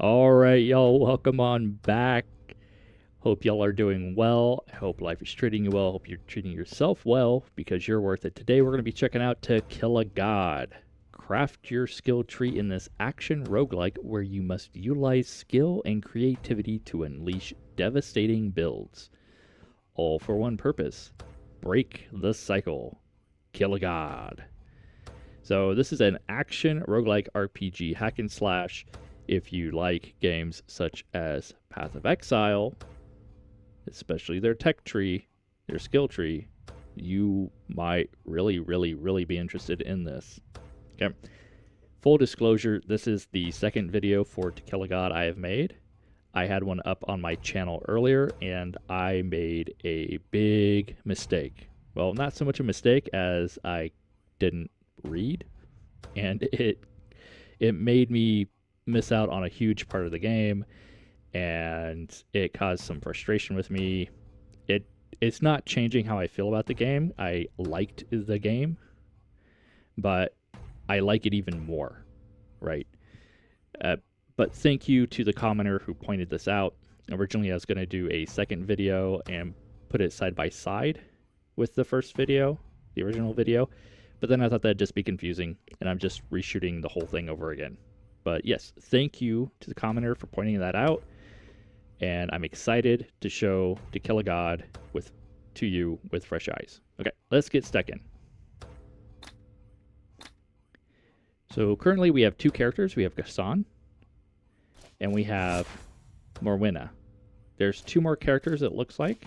All right, y'all, welcome on back. Hope y'all are doing well. I hope life is treating you well. Hope you're treating yourself well because you're worth it. Today, we're going to be checking out To Kill a God. Craft your skill tree in this action roguelike where you must utilize skill and creativity to unleash devastating builds. All for one purpose: break the cycle. Kill a God. So, this is an action roguelike RPG hack and slash. If you like games such as Path of Exile, especially their tech tree, their skill tree, you might really be interested in this. Okay. Full disclosure, this is the second video for To Kill a God I have made. I had one up on my channel earlier and I made a big mistake. Well, not so much a mistake as I didn't read, and it made me miss out on a huge part of the game, and it caused some frustration with me. It's not changing how I feel about the game. I liked the game, but I like it even more, right? But thank you to the commenter who pointed this out. Originally, I was going to do a second video and put it side by side with the first video, the original video, but then I thought that'd just be confusing, and I'm just reshooting the whole thing over again. But yes, thank you to the commenter for pointing that out, and I'm excited to show To Kill a God to you with fresh eyes. Okay, let's get stuck in. So currently we have two characters. We have Gassan, and we have Morwenna. There's two more characters, it looks like.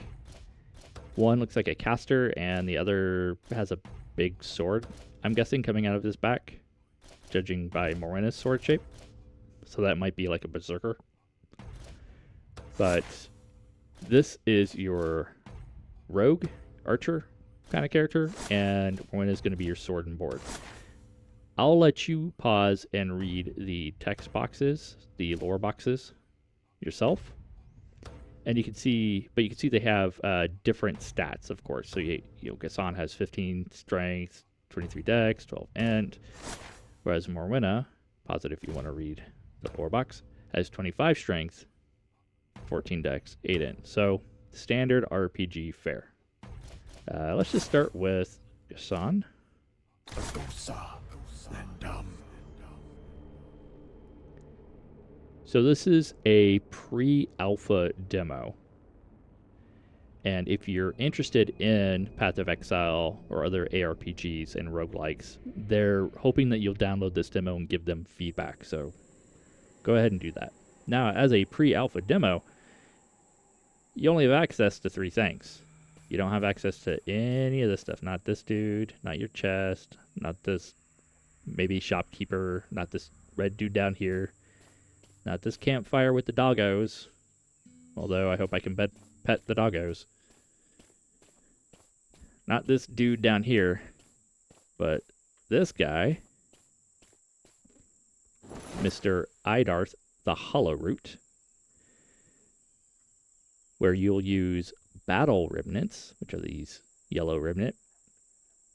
One looks like a caster, and the other has a big sword, I'm guessing, coming out of his back, judging by Morwenna's sword shape. So that might be like a berserker. But this is your rogue, archer kind of character, and Morwenna is going to be your sword and board. I'll let you pause and read the text boxes, the lore boxes, yourself. And you can see they have different stats, of course. So Gassan has 15 strength, 23 dex, 12 int, whereas Morwenna, pause it if you want to read the lore box, has 25 strength, 14 dex, 8 int. So standard RPG fare. Let's just start with Gassan. So this is a pre-alpha demo. And if you're interested in Path of Exile or other ARPGs and roguelikes, they're hoping that you'll download this demo and give them feedback. So go ahead and do that. Now, as a pre-alpha demo, you only have access to 3 things. You don't have access to any of this stuff. Not this dude, not your chest, not this maybe shopkeeper, not this red dude down here, not this campfire with the doggos. Although I hope I can pet the doggos. Not this dude down here, but this guy, Mr. Idarth the Hollow Root, where you'll use battle remnants, which are these yellow remnant,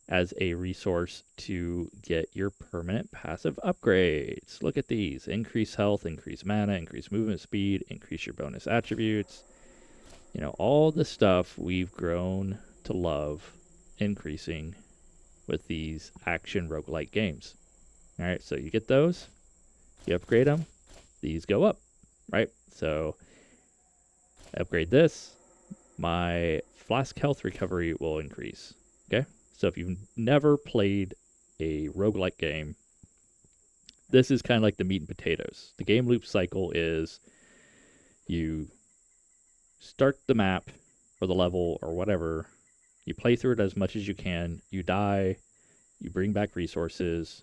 as a resource to get your permanent passive upgrades. Look at these: increase health, increase mana, increase movement speed, increase your bonus attributes. You know, all the stuff we've grown to love increasing with these action roguelike games. All right, so you get those, you upgrade them, these go up, right? So upgrade this, my flask health recovery will increase. Okay, so if you've never played a roguelike game, this is kind of like the meat and potatoes. The game loop cycle is you start the map or the level or whatever, you play through it as much as you can, you die, you bring back resources,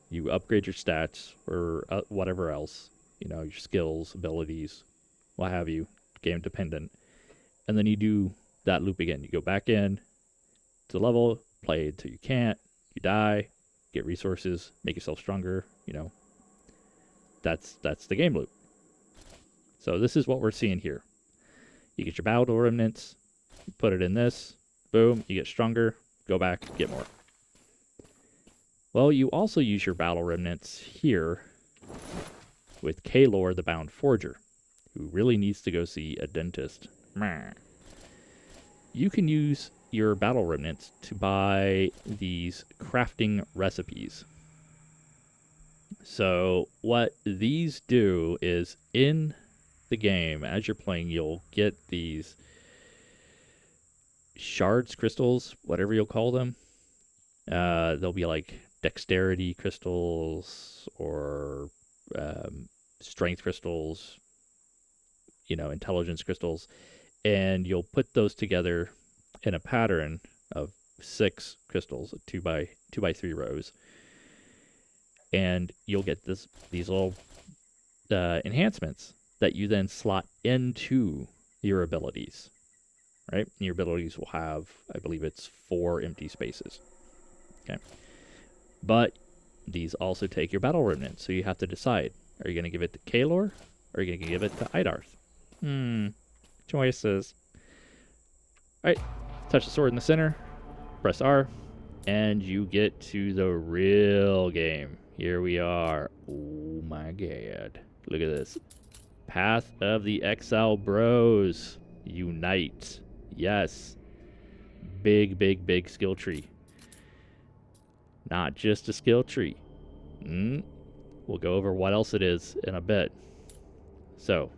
you upgrade your stats or whatever else, you know, your skills, abilities, what have you, game dependent. And then you do that loop again. You go back in to the level, play until you can't, you die, get resources, make yourself stronger, you know. That's the game loop. So this is what we're seeing here. You get your battle remnants, you put it in this, boom, you get stronger, go back, get more. Well, you also use your battle remnants here with Kaelor the Bound Forger, who really needs to go see a dentist. Meh. You can use your battle remnants to buy these crafting recipes. So what these do is, in the game, as you're playing, you'll get these shards, crystals, whatever you'll call them. They'll be like dexterity crystals or strength crystals, intelligence crystals, and you'll put those together in a pattern of 6 crystals, 2 by 3 rows, and you'll get these little enhancements that you then slot into your abilities, right? And your abilities will have, I believe it's 4 empty spaces. Okay, but these also take your battle remnant, so you have to decide: are you going to give it to Kaelor, or are you going to give it to Idarth? Choices. All right, touch the sword in the center, press R, and you get to the real game. Here we are. Oh my god. Look at this. Path of the Exile Bros. Unite. Yes. Big, big, big skill tree. Not just a skill tree. We'll go over what else it is in a bit. So,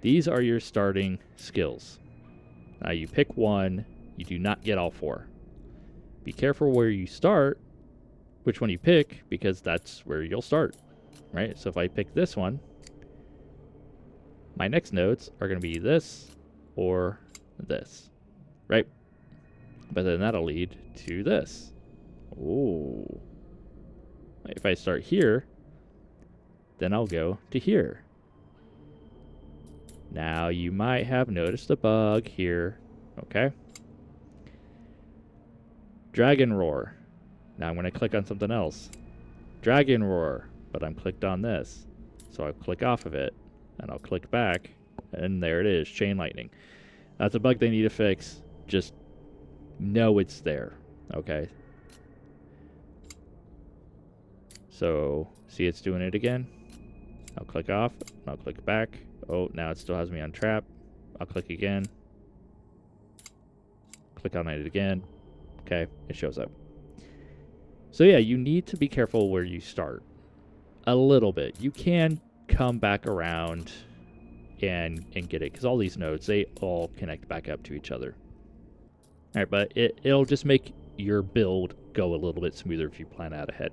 these are your starting skills. Now you pick one, you do not get all 4. Be careful where you start, which one you pick, because that's where you'll start, right? So if I pick this one, my next nodes are going to be this or this, right? But then that'll lead to this. Ooh. If I start here, then I'll go to here. Now you might have noticed a bug here, okay? Dragon Roar. Now I'm going to click on something else. Dragon Roar, but I'm clicked on this. So I'll click off of it, and I'll click back, and there it is, Chain Lightning. That's a bug they need to fix. Just know it's there, okay? So, see it's doing it again? I'll click off, and I'll click back. Oh, now it still has me on trap. I'll click again. Click on it again. Okay, it shows up. So yeah, you need to be careful where you start. A little bit. You can come back around and get it, because all these nodes, they all connect back up to each other. Alright, but it'll just make your build go a little bit smoother if you plan out ahead.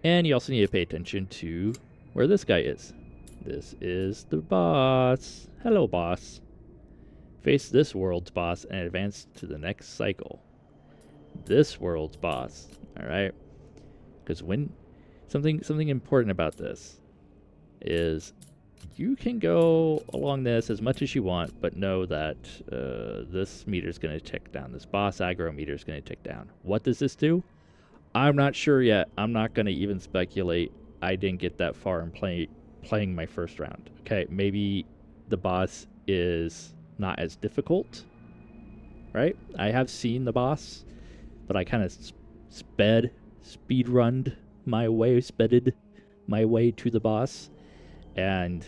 And you also need to pay attention to where this guy is. This is the boss. Hello, boss. Face this world's boss and advance to the next cycle. This world's boss. Alright? Because when something important about this is you can go along this as much as you want, but know that this meter's going to tick down. This boss aggro meter is going to tick down. What does this do? I'm not sure yet. I'm not going to even speculate. I didn't get that far in playing my first round. Okay, maybe the boss is not as difficult, right? I have seen the boss, but I kind of speedrunned my way, spedded my way to the boss, and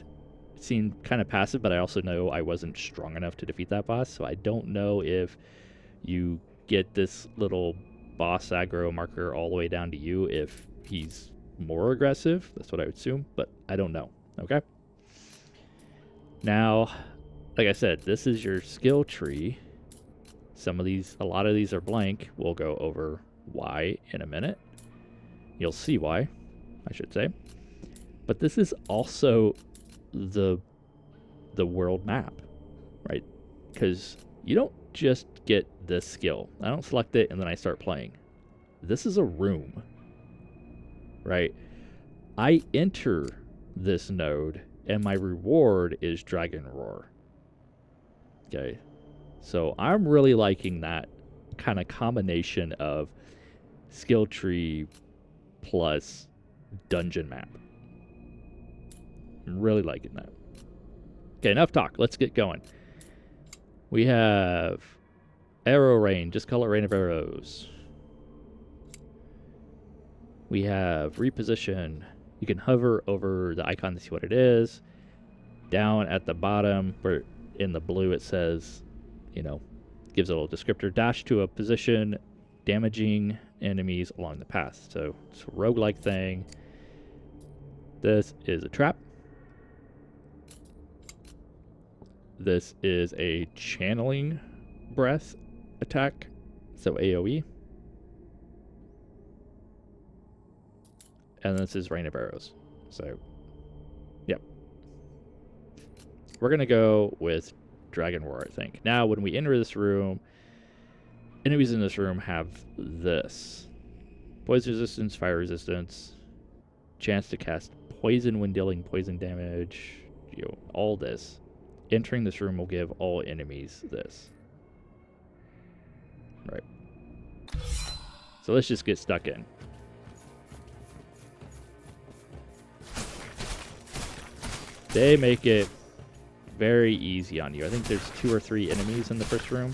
it seemed kind of passive, but I also know I wasn't strong enough to defeat that boss, so I don't know if you get this little boss aggro marker all the way down to you if he's more aggressive. That's what I would assume, but I don't know. Okay, now like I said, this is your skill tree. A lot of these are blank. We'll go over why in a minute. You'll see why, I should say. But this is also the world map, right? Because you don't just get this skill. I don't select it and then I start playing. This is a room, right? I enter this node and my reward is Dragon Roar. Okay, so I'm really liking that kind of combination of skill tree plus dungeon map. I'm really liking that. Okay, enough talk. Let's get going. We have arrow rain. Just call it rain of arrows. We have reposition. You can hover over the icon to see what it is. Down at the bottom, where in the blue it says, you know, gives a little descriptor. Dash to a position, damaging enemies along the path. So it's a roguelike thing. This is a trap. This is a channeling breath attack, so AoE. And this is rain of arrows. So, yep. We're going to go with Dragon Roar, I think. Now, when we enter this room, enemies in this room have this. Poison resistance, fire resistance, chance to cast poison when dealing poison damage, you know, all this. Entering this room will give all enemies this. Right. So let's just get stuck in. They make it very easy on you. I think there's 2 or 3 enemies in the first room.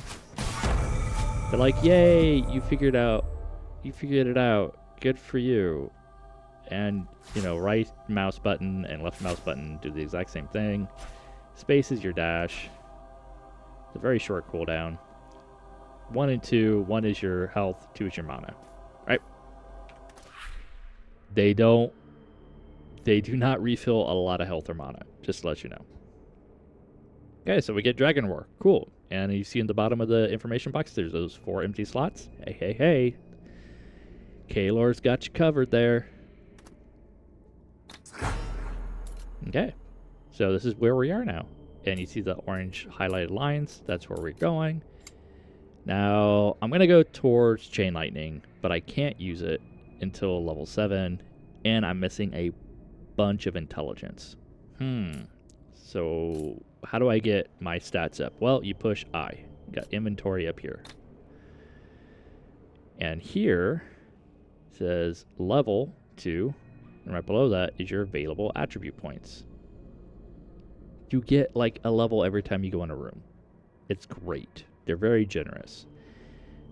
They're like, yay, you figured it out. Good for you. And, you know, right mouse button and left mouse button do the exact same thing. Space is your dash. It's a very short cooldown. 1 and 2. 1 is your health, 2 is your mana. Right? They do not refill a lot of health or mana, just to let you know. Okay, so we get Dragon Roar. Cool. And you see in the bottom of the information box, there's those 4 empty slots. Hey, hey, hey. Kaylor's got you covered there. Okay. So this is where we are now. And you see the orange highlighted lines. That's where we're going. Now, I'm going to go towards Chain Lightning, but I can't use it until level 7. And I'm missing a bunch of intelligence. So how do I get my stats up? Well, you push I. You got inventory up here. And here it says level 2. And right below that is your available attribute points. You get like a level every time you go in a room. It's great. They're very generous.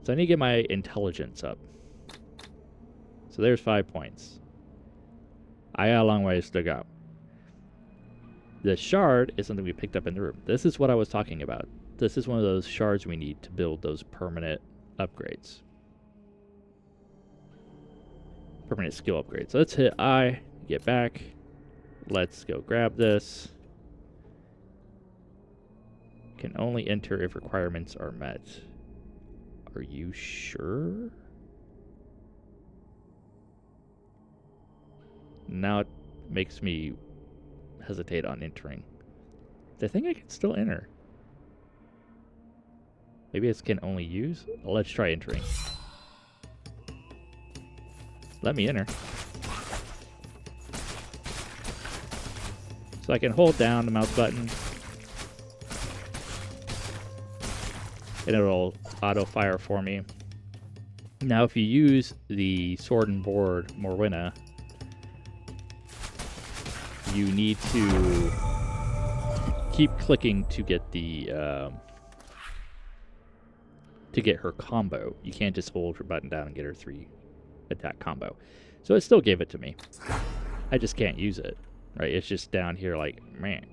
So I need to get my intelligence up. So there's 5 points. I got a long ways to go. The shard is something we picked up in the room. This is what I was talking about. This is one of those shards we need to build those permanent upgrades. Permanent skill upgrades. So let's hit I, get back. Let's go grab this. Can only enter if requirements are met. Are you sure? Now it makes me hesitate on entering. I think I can still enter. Maybe it can only use? Let's try entering. Let me enter. So I can hold down the mouse button. And it'll auto fire for me. Now if you use the sword and board Morwenna, you need to keep clicking to get the to get her combo. You can't just hold her button down and get her 3 attack combo. So it still gave it to me. I just can't use it. Right? It's just down here like, man.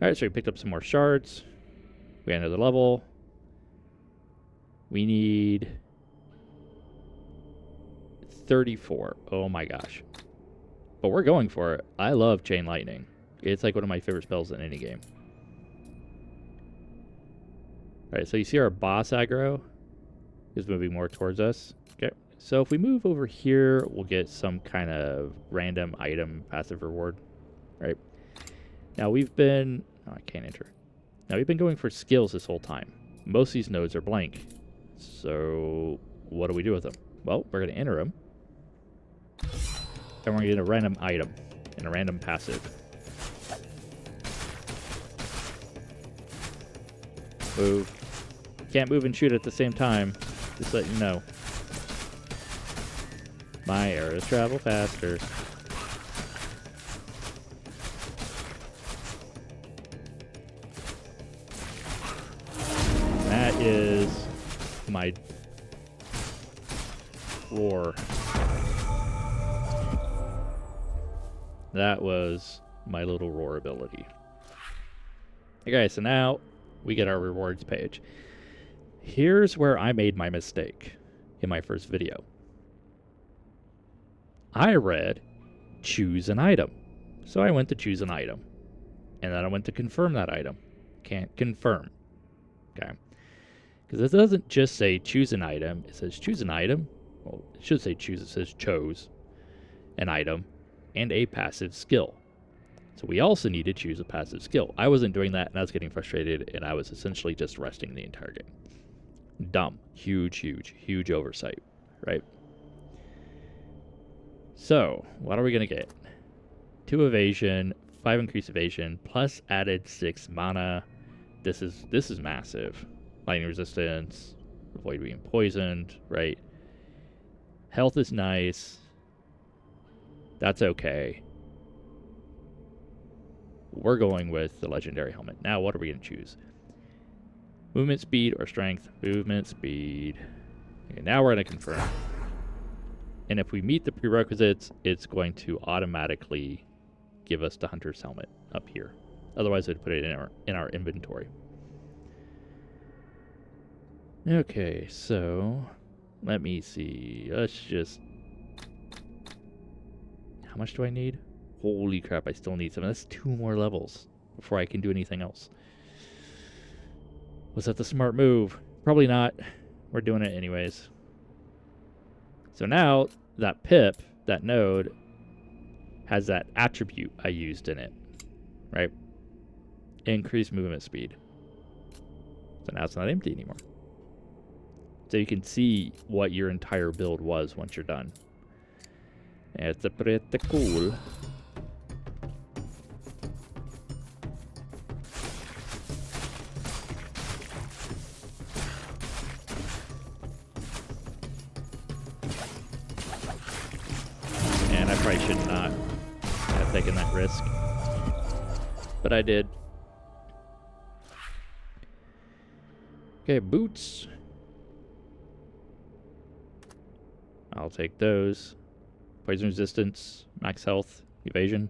Alright, so we picked up some more shards. We got another level. We need 34. Oh my gosh. But we're going for it. I love Chain Lightning. It's like one of my favorite spells in any game. Alright, so you see our boss aggro is moving more towards us. Okay. So if we move over here, we'll get some kind of random item passive reward. Right. Now we've been... Oh, I can't enter. Now we've been going for skills this whole time. Most of these nodes are blank. So what do we do with them? Well, we're going to enter them. And we're going to get a random item and a random passive. Move. Can't move and shoot at the same time. Just let you know. My arrows travel faster. That is my Roar. That was my little roar ability. Okay, so now we get our rewards page. Here's where I made my mistake in my first video. I read choose an item. So I went to choose an item. And then I went to confirm that item. Can't confirm. Okay. Because it doesn't just say choose an item. It says choose an item. Well, it should say choose. It says chose an item and a passive skill. So we also need to choose a passive skill. I wasn't doing that, and I was getting frustrated, and I was essentially just resting the entire game. Dumb. Huge, huge, huge oversight, right? So, what are we going to get? 2 evasion, 5 increased evasion, plus added 6 mana. This is massive. Lightning resistance, avoid being poisoned, right? Health is nice. That's okay. We're going with the legendary helmet. Now, what are we going to choose? Movement speed or strength? Movement speed. Okay, now we're going to confirm. And if we meet the prerequisites, it's going to automatically give us the hunter's helmet up here. Otherwise, it'd put it in our inventory. Okay, so let me see. Let's just... How much do I need? Holy crap, I still need some. That's 2 more levels before I can do anything else. Was that the smart move? Probably not. We're doing it anyways. So now, that pip, that node, has that attribute I used in it, right? Increased movement speed. So now it's not empty anymore. So you can see what your entire build was once you're done. It's pretty cool. And I probably should not have taken that risk, but I did. Okay, boots. I'll take those. Poison resistance, max health, evasion.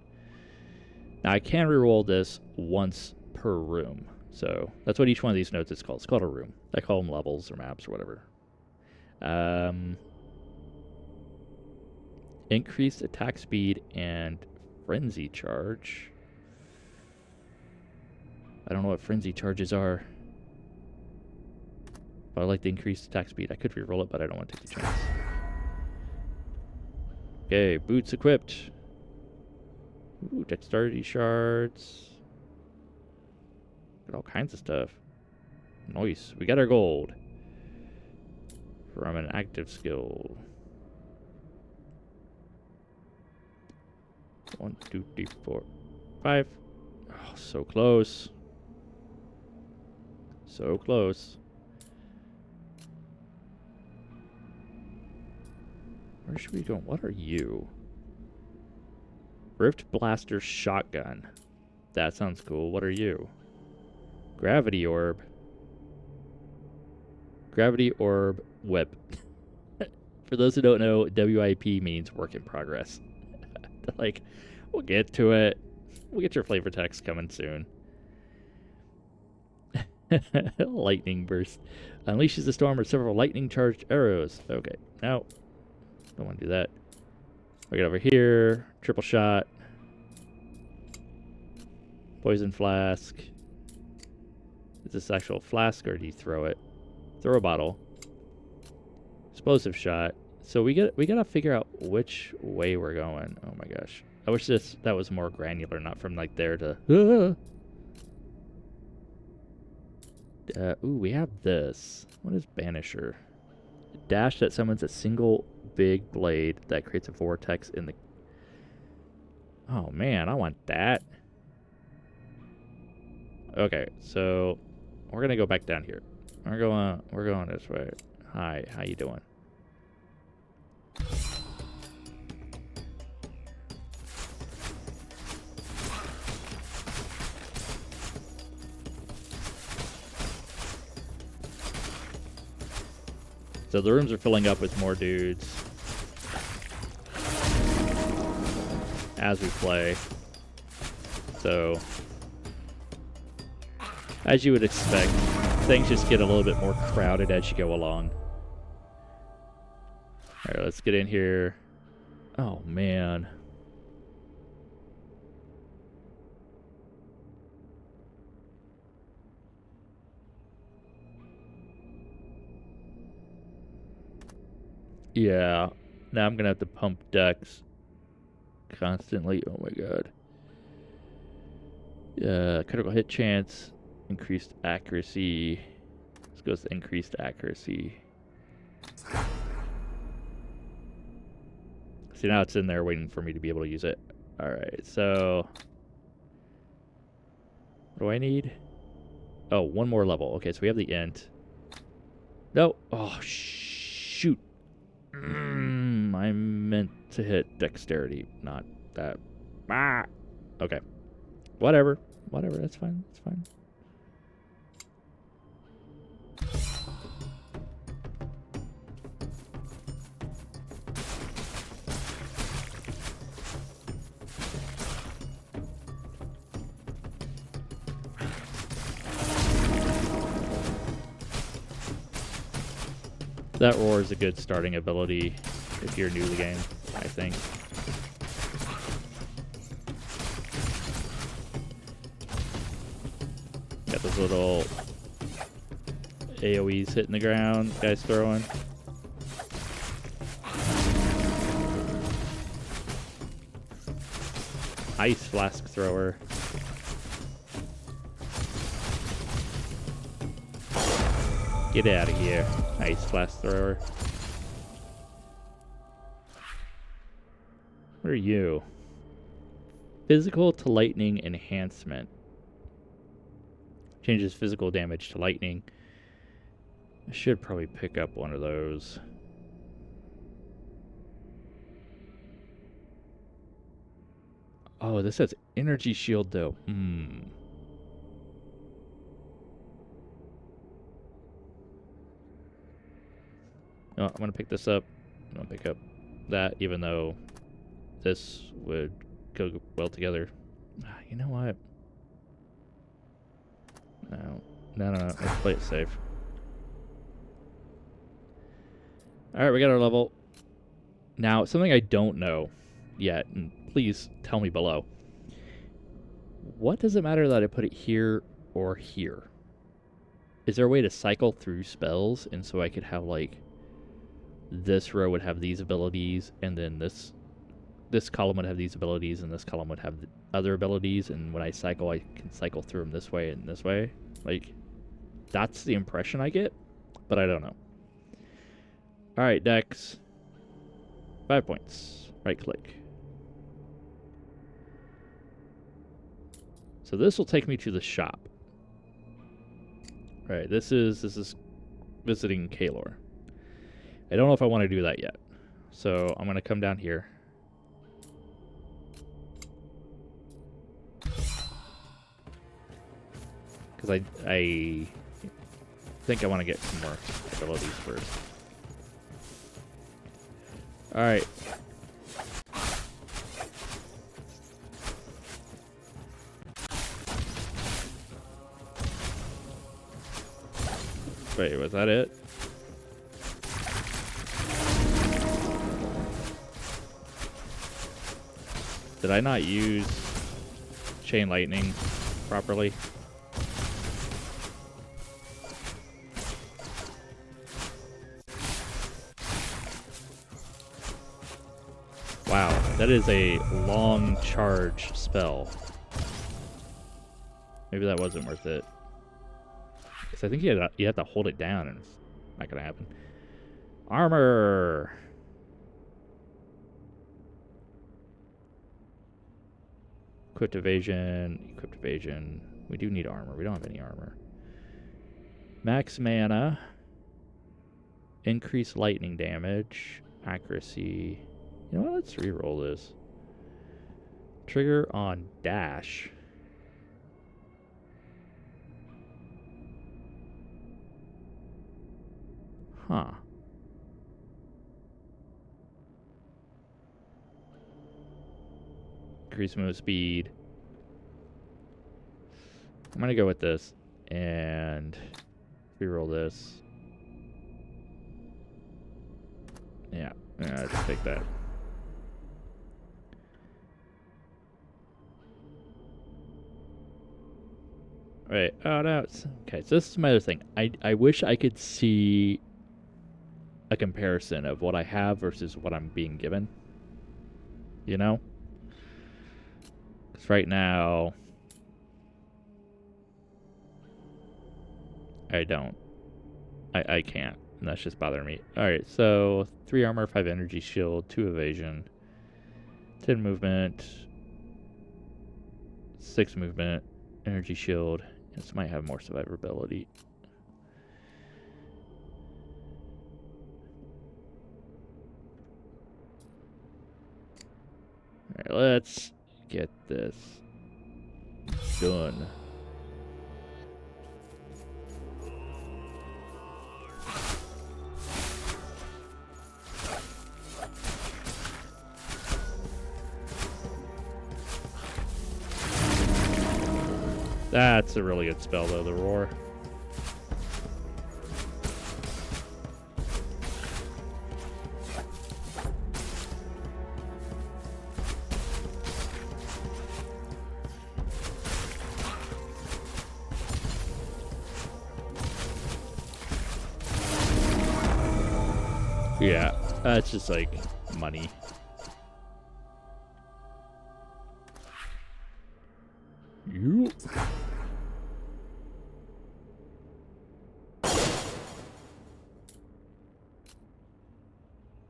Now I can reroll this once per room. So that's what each one of these nodes is called. It's called a room. I call them levels or maps or whatever. Increased attack speed and frenzy charge. I don't know what frenzy charges are. But I like the increased attack speed. I could reroll it, but I don't want to take the chance. Okay, boots equipped. Ooh, dexterity shards. Got all kinds of stuff. Nice. We got our gold from an active skill. 1, 2, 3, 4, 5. Oh, so close. So close. Where should we go? What are you? Rift Blaster Shotgun. That sounds cool. What are you? Gravity Orb. Gravity Orb Whip. For those who don't know, WIP means work in progress. Like, we'll get to it. We'll get your flavor text coming soon. Lightning Burst. Unleashes the storm with several lightning charged arrows. Okay, now... Don't want to do that. We get over here. Triple shot. Poison flask. Is this actual flask or do you throw it? Throw a bottle. Explosive shot. So we gotta figure out which way we're going. Oh my gosh. I wish that was more granular, not from like there to... ooh, we have this. What is Banisher? Dash that summons a single big blade that creates a vortex in the... Oh man, I want that. Okay, so we're gonna go back down here. We're going this way. Hi, how you doing? So the rooms are filling up with more dudes. as we play. So, as you would expect, things just get a little bit more crowded as you go along. Alright, let's get in here. Oh, man. Yeah. Now I'm gonna have to pump decks constantly. Oh my god. Critical hit chance, increased accuracy. This goes to increased accuracy. See, now it's in there waiting for me to be able to use it. Alright, so what do I need? Oh, one more level. Okay, so we have the int. No. Oh, shoot. I meant to hit dexterity, not that. Ah. Okay. Whatever. Whatever. That's fine. That's fine. That roar is a good starting ability if you're new to the game, I think. Got those little AoEs hitting the ground, guys throwing. Ice flask thrower. Get out of here, ice flask thrower. What are you? Physical to lightning enhancement. Changes physical damage to lightning. I should probably pick up one of those. Oh, this has energy shield though. Oh, I'm gonna pick this up. I'm gonna pick up that, even though this would go well together. You know what? No. Let's play it safe. Alright, we got our level. Now, something I don't know yet, and please tell me below. What does it matter that I put it here or here? Is there a way to cycle through spells, and so I could have, like, this row would have these abilities, and then this column would have these abilities, and this column would have the other abilities, and when I cycle, I can cycle through them this way and this way? Like, that's the impression I get, but I don't know. Alright, Dex. 5 points. Right click. So this will take me to the shop. Alright, this is visiting Kaelor. I don't know if I want to do that yet. So I'm going to come down here. Because I think I want to get some more abilities first. Alright. Wait, was that it? Did I not use chain lightning properly? Wow, that is a long charge spell. Maybe that wasn't worth it. Because I think you have to hold it down and it's not going to happen. Armor! Equipped evasion. We do need armor. We don't have any armor. Max mana. Increase lightning damage. Accuracy. You know what? Let's reroll this. Trigger on dash. Huh. increase move speed. I'm gonna go with this and reroll this. Yeah, just take that. Right. Oh no. Okay. So this is my other thing. I wish I could see a comparison of what I have versus what I'm being given. You know? Because right now, I don't. I can't. And that's just bothering me. Alright, so 3 armor, 5 energy shield, 2 evasion, 10 movement, 6 movement, energy shield. This might have more survivability. Alright, let's get this done. That's a really good spell, though, the roar. Yeah, that's just like money. You.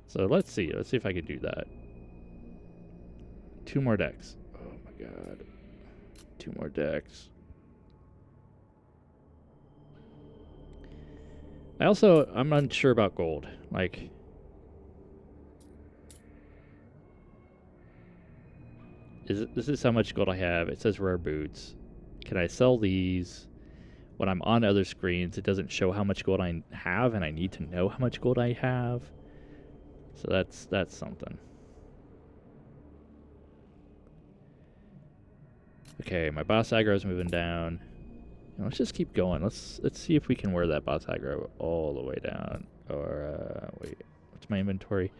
So let's see if I can do that. 2 more decks. Oh my god. 2 more decks. I'm unsure about gold. Like, this is how much gold I have. It says rare boots. Can I sell these? When I'm on other screens, it doesn't show how much gold I have, and I need to know how much gold I have. So that's something. Okay, my boss aggro is moving down. Let's just keep going. Let's see if we can wear that boss aggro all the way down. Or wait, what's my inventory?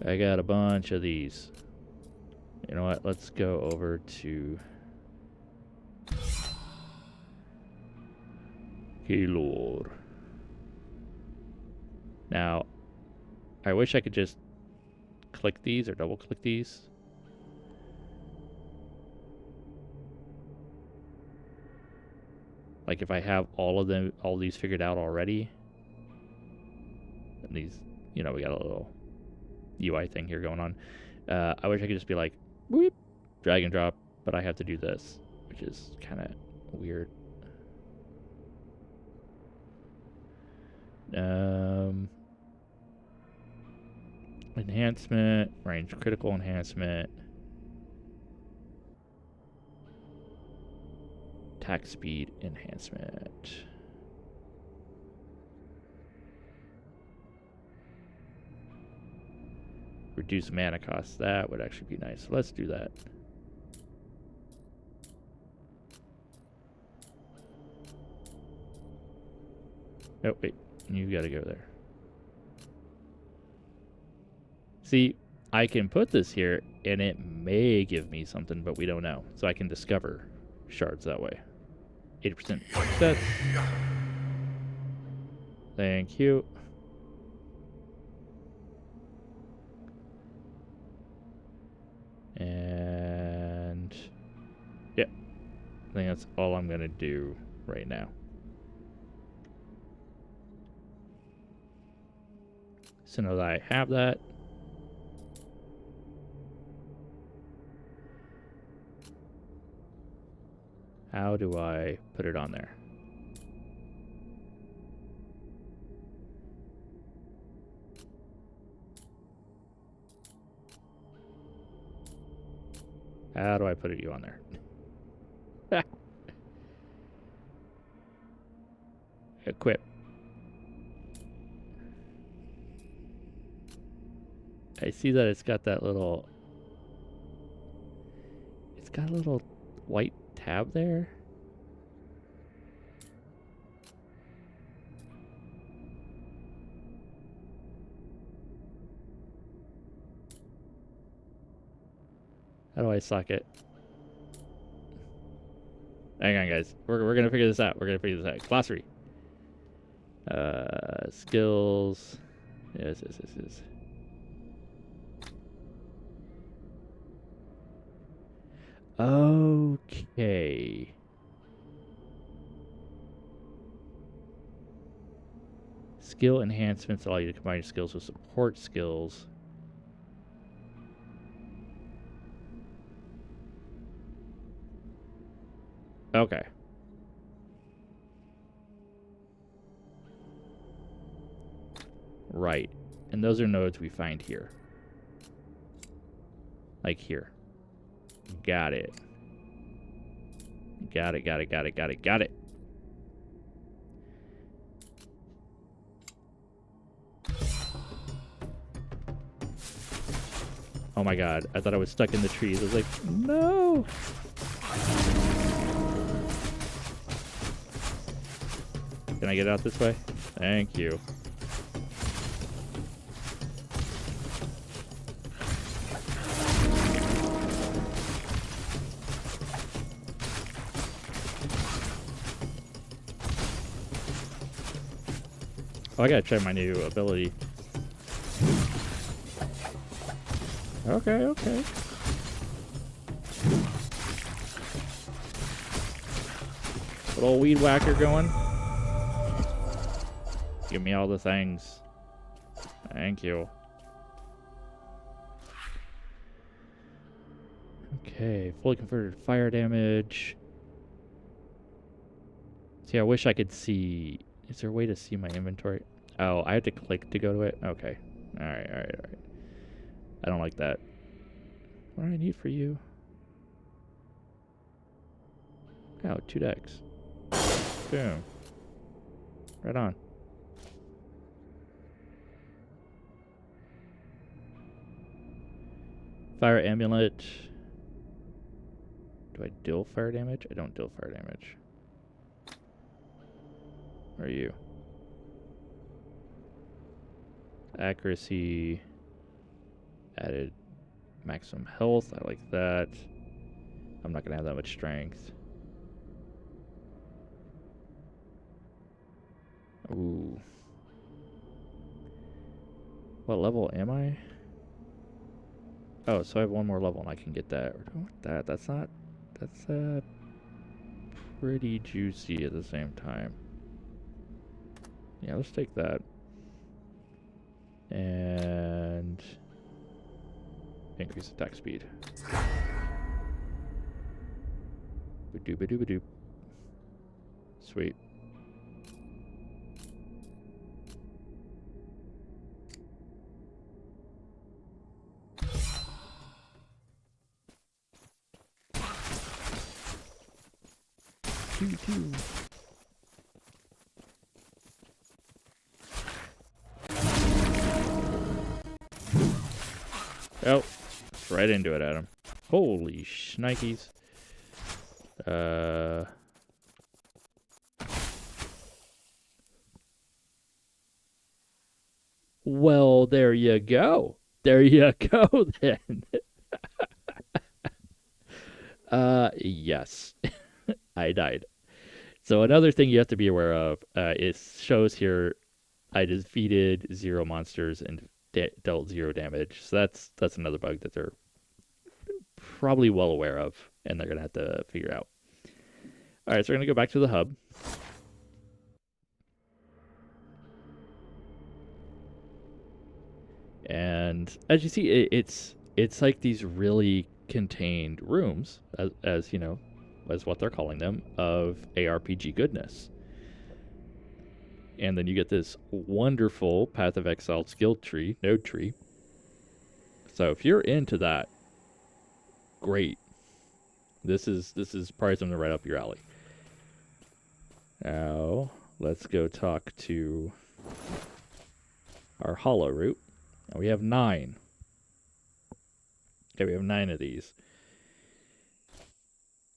I got a bunch of these. You know what? Let's go over to Keylor. Now, I wish I could just click these or double click these. Like if I have all these figured out already. And these, we got a little UI thing here going on. I wish I could just be like, whoop, drag and drop, but I have to do this, which is kind of weird. Enhancement, range critical enhancement, attack speed enhancement. Reduce mana cost. That would actually be nice. So let's do that. Oh, wait. You gotta go there. See, I can put this here, and it may give me something, but we don't know. So I can discover shards that way. 80% success. Thank you. And yeah, I think that's all I'm gonna do right now. So now that I have that, how do I put it on there? How do I put you on there? Equip. I see that it's got that little It's got a little white tab there. How do I suck it? Hang on, guys. We're gonna figure this out. We're gonna figure this out. Glossary. Skills. Yes. Okay. Skill enhancements allow you to combine your skills with support skills. Okay. Right. And those are nodes we find here. Like here. Got it. Got it. Oh my god. I thought I was stuck in the trees. I was like, no! Can I get out this way? Thank you. Oh, I gotta try my new ability. Okay. Little weed whacker going. Give me all the things. Thank you. Okay, fully converted fire damage. See, I wish I could see. Is there a way to see my inventory? Oh, I have to click to go to it? Okay. Alright. I don't like that. What do I need for you? Oh, 2 decks. Boom. Right on. Fire amulet. Do I deal fire damage? I don't deal fire damage. Where are you? Accuracy. Added maximum health. I like that. I'm not going to have that much strength. Ooh. What level am I? Oh, so I have one more level and I can get that. We're doing that. That's pretty juicy at the same time. Yeah, let's take that. And increase attack speed. Ba-doop. Sweet. Choo. Oh, right into it, Adam. Holy shnikes. Well, there you go. There you go, then. Yes. I died. So another thing you have to be aware of, it shows here I defeated 0 monsters and dealt 0 damage. So that's another bug that they're probably well aware of, and they're going to have to figure out. All right, so we're going to go back to the hub. And as you see, it's like these really contained rooms, as you know, as what they're calling them, of ARPG goodness. And then you get this wonderful Path of Exile skill tree, node tree. So if you're into that, great. This is probably something right up your alley. Now let's go talk to our hollow root. Now we have 9. Okay, we have 9 of these.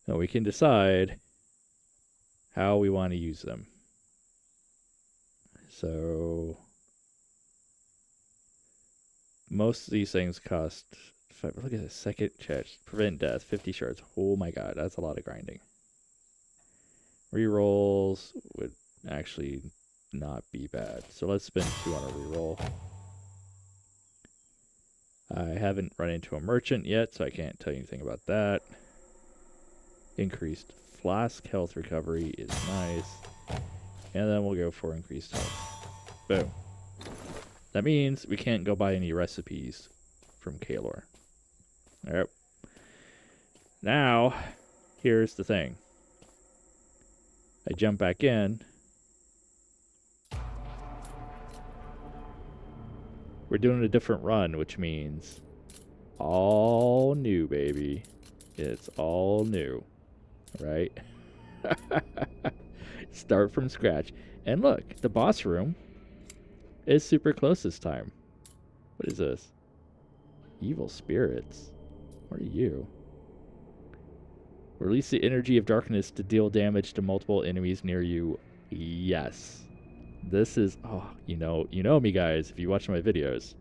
And we can decide how we want to use them. So most of these things cost, look at the second chest, prevent death, 50 shards. Oh my god, that's a lot of grinding. Rerolls would actually not be bad. So let's spend 2 on a reroll. I haven't run into a merchant yet, so I can't tell you anything about that. Increased flask health recovery is nice. And then we'll go for increased health. Boom. That means we can't go buy any recipes from Kalor. Alright. Now, here's the thing. I jump back in. We're doing a different run, which means all new, baby. It's all new. Right? Start from scratch. And look, the boss room is super close this time. What is this? Evil spirits. What are you? Release the energy of darkness to deal damage to multiple enemies near you. Yes. This is, oh, you know me, guys, if you watch my videos.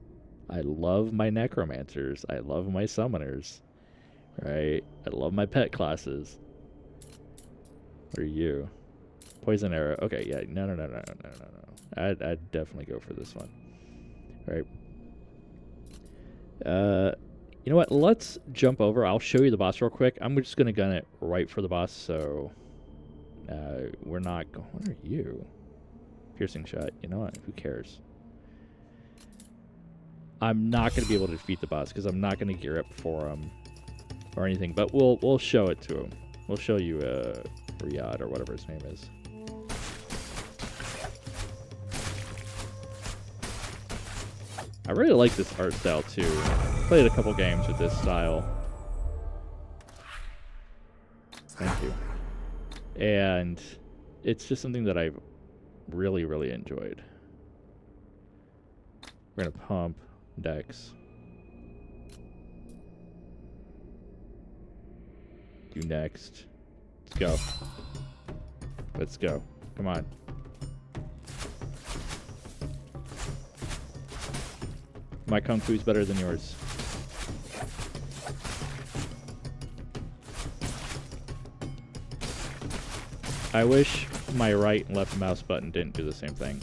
I love my necromancers. I love my summoners. Right? I love my pet classes. What are you? Poison arrow. Okay, yeah. No. I'd definitely go for this one. All right. You know what? Let's jump over. I'll show you the boss real quick. I'm just gonna gun it right for the boss, so we're not going. What are you? Piercing shot. You know what? Who cares? I'm not gonna be able to defeat the boss because I'm not gonna gear up for him or anything. But we'll show it to him. We'll show you Riyadh or whatever his name is. I really like this art style too. Played a couple games with this style. Thank you. And it's just something that I've really, really enjoyed. We're gonna pump Dex. You next. Let's go. Let's go. Come on. My kung fu is better than yours. I wish my right and left mouse button didn't do the same thing.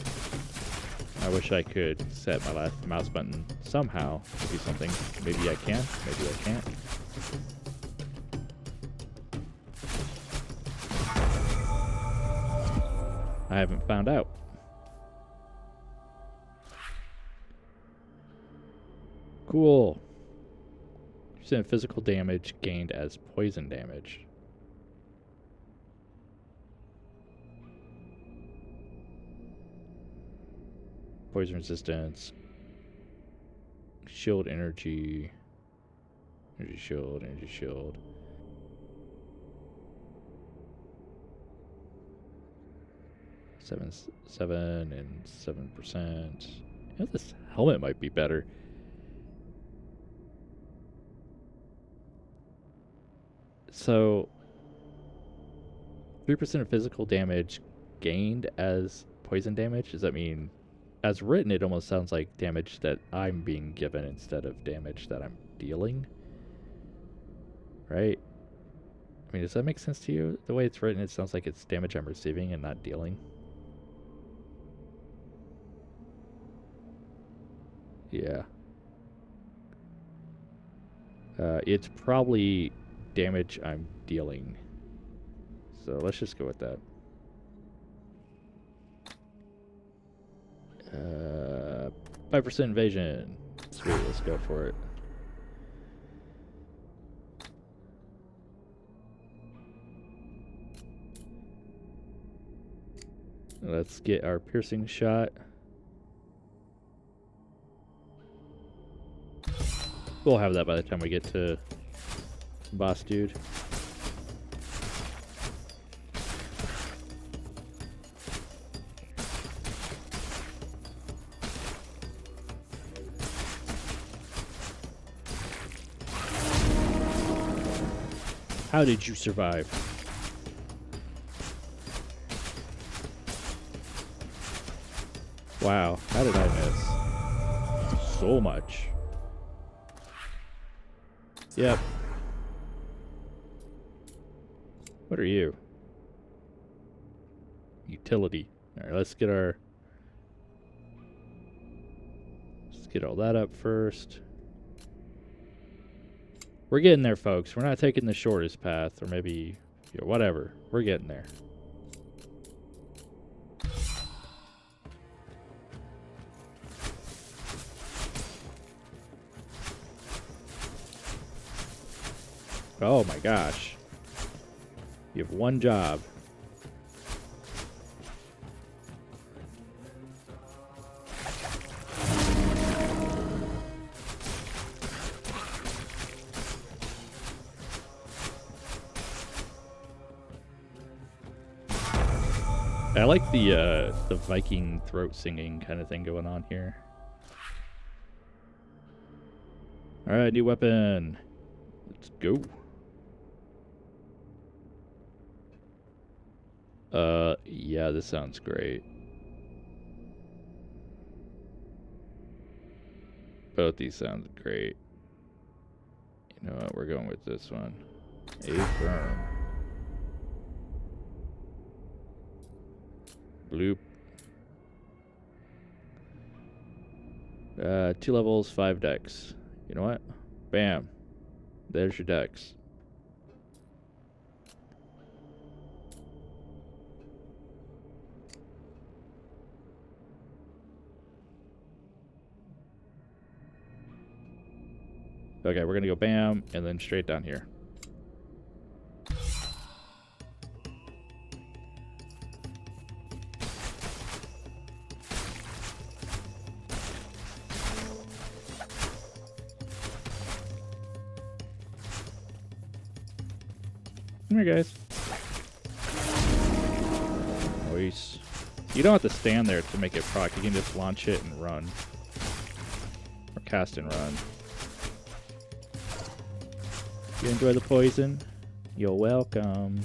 I wish I could set my left mouse button somehow to do something. Maybe I can, maybe I can't. I haven't found out. Cool. % physical damage gained as poison damage. Poison resistance. Shield energy. Energy shield, energy shield. Seven and 7%. You know, this helmet might be better. So 3% of physical damage gained as poison damage. Does that mean, as written, it almost sounds like damage that I'm being given instead of damage that I'm dealing? Right? I mean, does that make sense to you? The way it's written, it sounds like it's damage I'm receiving and not dealing. Yeah. It's probably damage I'm dealing. So let's just go with that. 5% invasion. Sweet, let's go for it. Let's get our piercing shot. We'll have that by the time we get to boss dude. How did you survive? Wow, how did I miss? So much. Yep. What are you? Utility. Alright, let's get all that up first. We're getting there, folks. We're not taking the shortest path, or maybe, you know, whatever. We're getting there. Oh my gosh. You have one job. I like the Viking throat singing kind of thing going on here. Alright, new weapon. Let's go. Yeah, this sounds great. Both these sound great. You know what, we're going with this one. A firm. Bloop. 2 levels, 5 decks. You know what? Bam. There's your decks. Okay, we're gonna go bam, and then straight down here. Come here, guys. Nice. You don't have to stand there to make it proc. You can just launch it and run. Or cast and run. You enjoy the poison? You're welcome.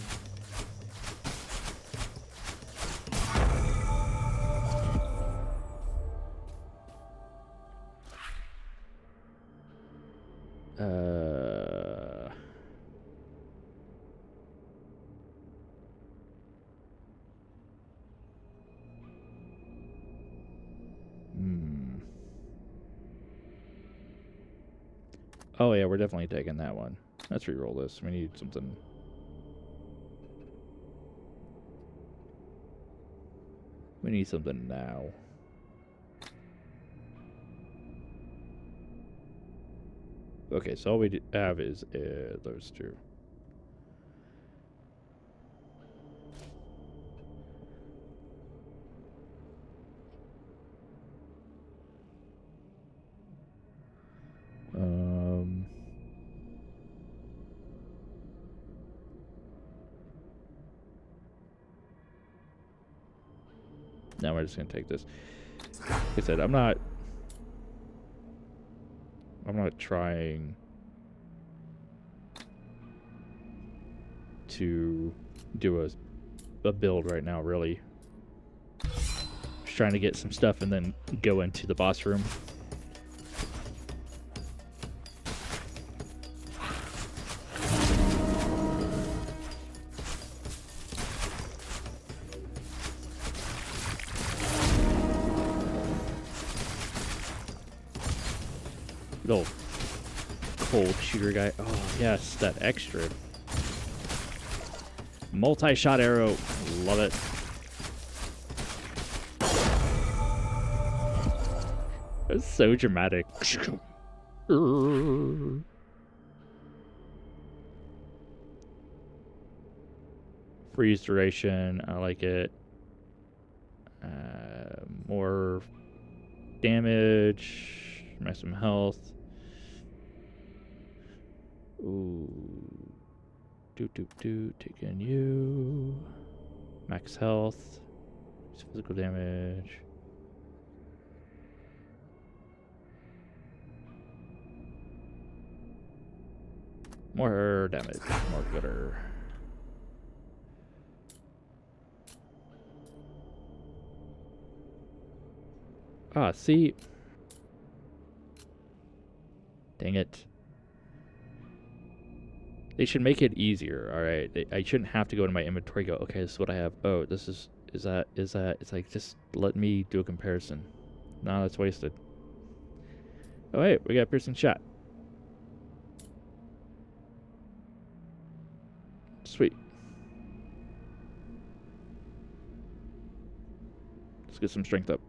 Oh yeah, we're definitely taking that one. Let's re-roll this. We need something. We need something now. Okay, so all we have is those two. Now we're just gonna take this. Like I said, I'm not trying to do a build right now, really. Just trying to get some stuff and then go into the boss room. Little cold shooter guy. Oh, yes, that extra. Multi-shot arrow. Love it. That's so dramatic. Freeze duration. I like it. More damage. Maximum health. Ooh. Taking you. Max health. Physical damage. More damage. More gooder. Ah, see? Dang it. They should make it easier, alright? I shouldn't have to go into my inventory and go, okay, this is what I have. Oh, this is that? It's like, just let me do a comparison. No, that's wasted. Oh, hey, we got piercing shot. Sweet. Let's get some strength up.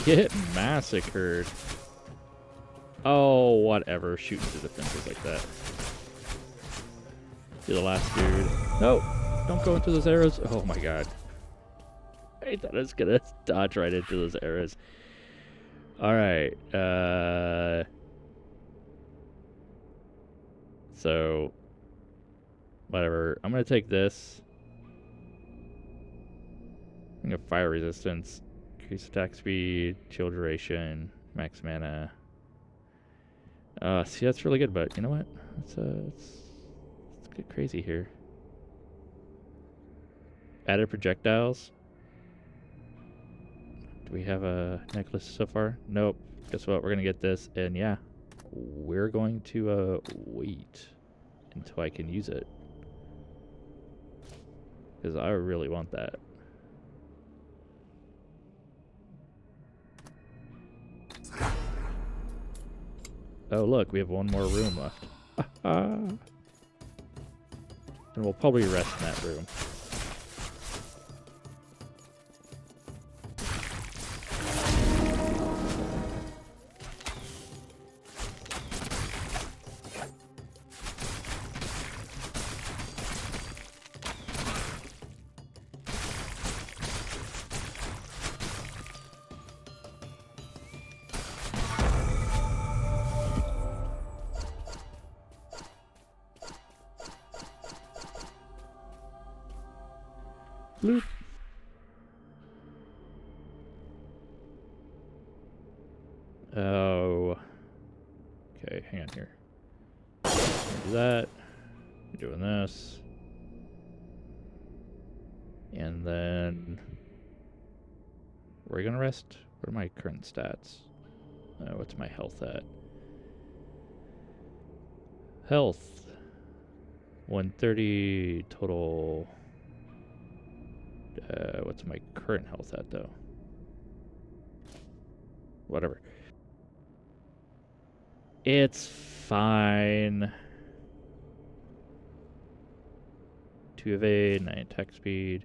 Get massacred. Oh, whatever. Shooting through the fences like that. You're the last dude. No! Don't go into those arrows. Oh my god. I thought I was gonna dodge right into those arrows. Alright. So, whatever. I'm gonna take this. I'm gonna fire resistance. Increase attack speed, chill duration, max mana. See, that's really good, but you know what? Let's get crazy here. Added projectiles. Do we have a necklace so far? Nope. Guess what? We're gonna get this, and yeah, we're going to wait until I can use it, because I really want that. Oh, look, we have one more room left. And we'll probably rest in that room. Bloop. Oh. Okay, hang on here. Do that. We're doing this. And then we're gonna rest. What are my current stats? What's my health at? Health. 130 total. What's my current health at, though? Whatever. It's fine. 2 evade, 9 attack speed.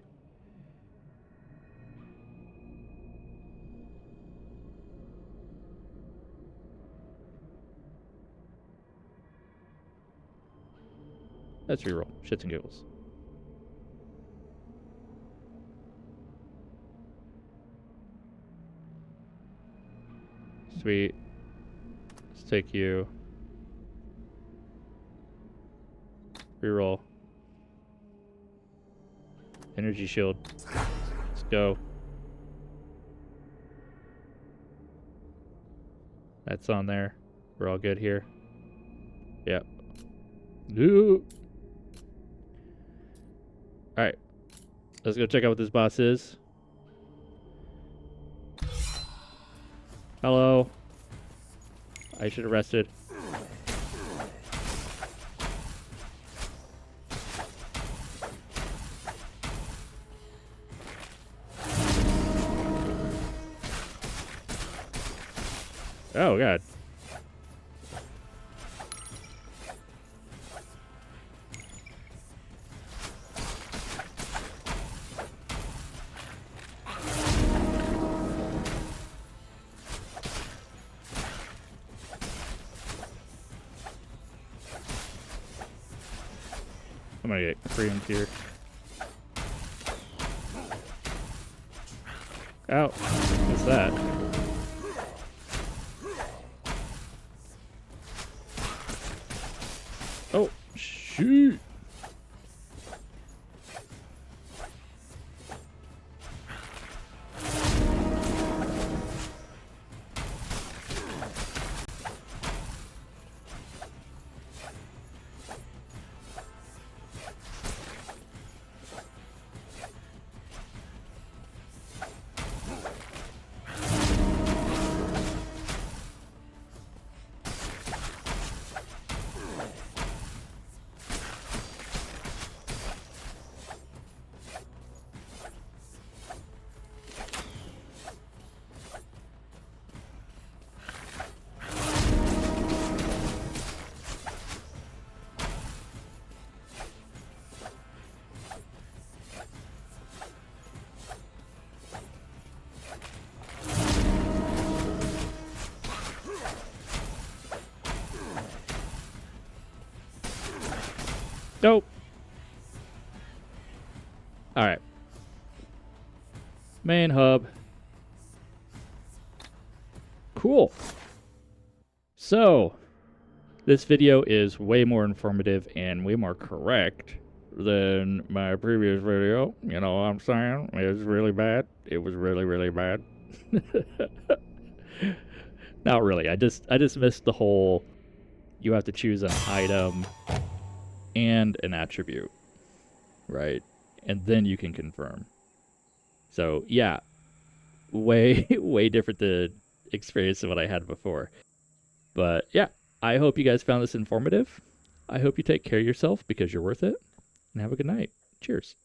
Let's reroll. Shits and giggles. Sweet. Let's take you. Reroll. Energy shield. Let's go. That's on there. We're all good here. Yep. Alright. Let's go check out what this boss is. Hello. I should have rested. Oh, God. I'm gonna get creamed here. Ow. What's that? Shoot. Nope. All right. Main hub. Cool. So, this video is way more informative and way more correct than my previous video. You know what I'm saying? It was really bad. It was really, really bad. Not really. I just missed the whole you have to choose an item and an attribute, right? And then you can confirm. So yeah, way way different the experience than what I had before. But yeah, I hope you guys found this informative. I hope you take care of yourself because you're worth it. And have a good night. Cheers.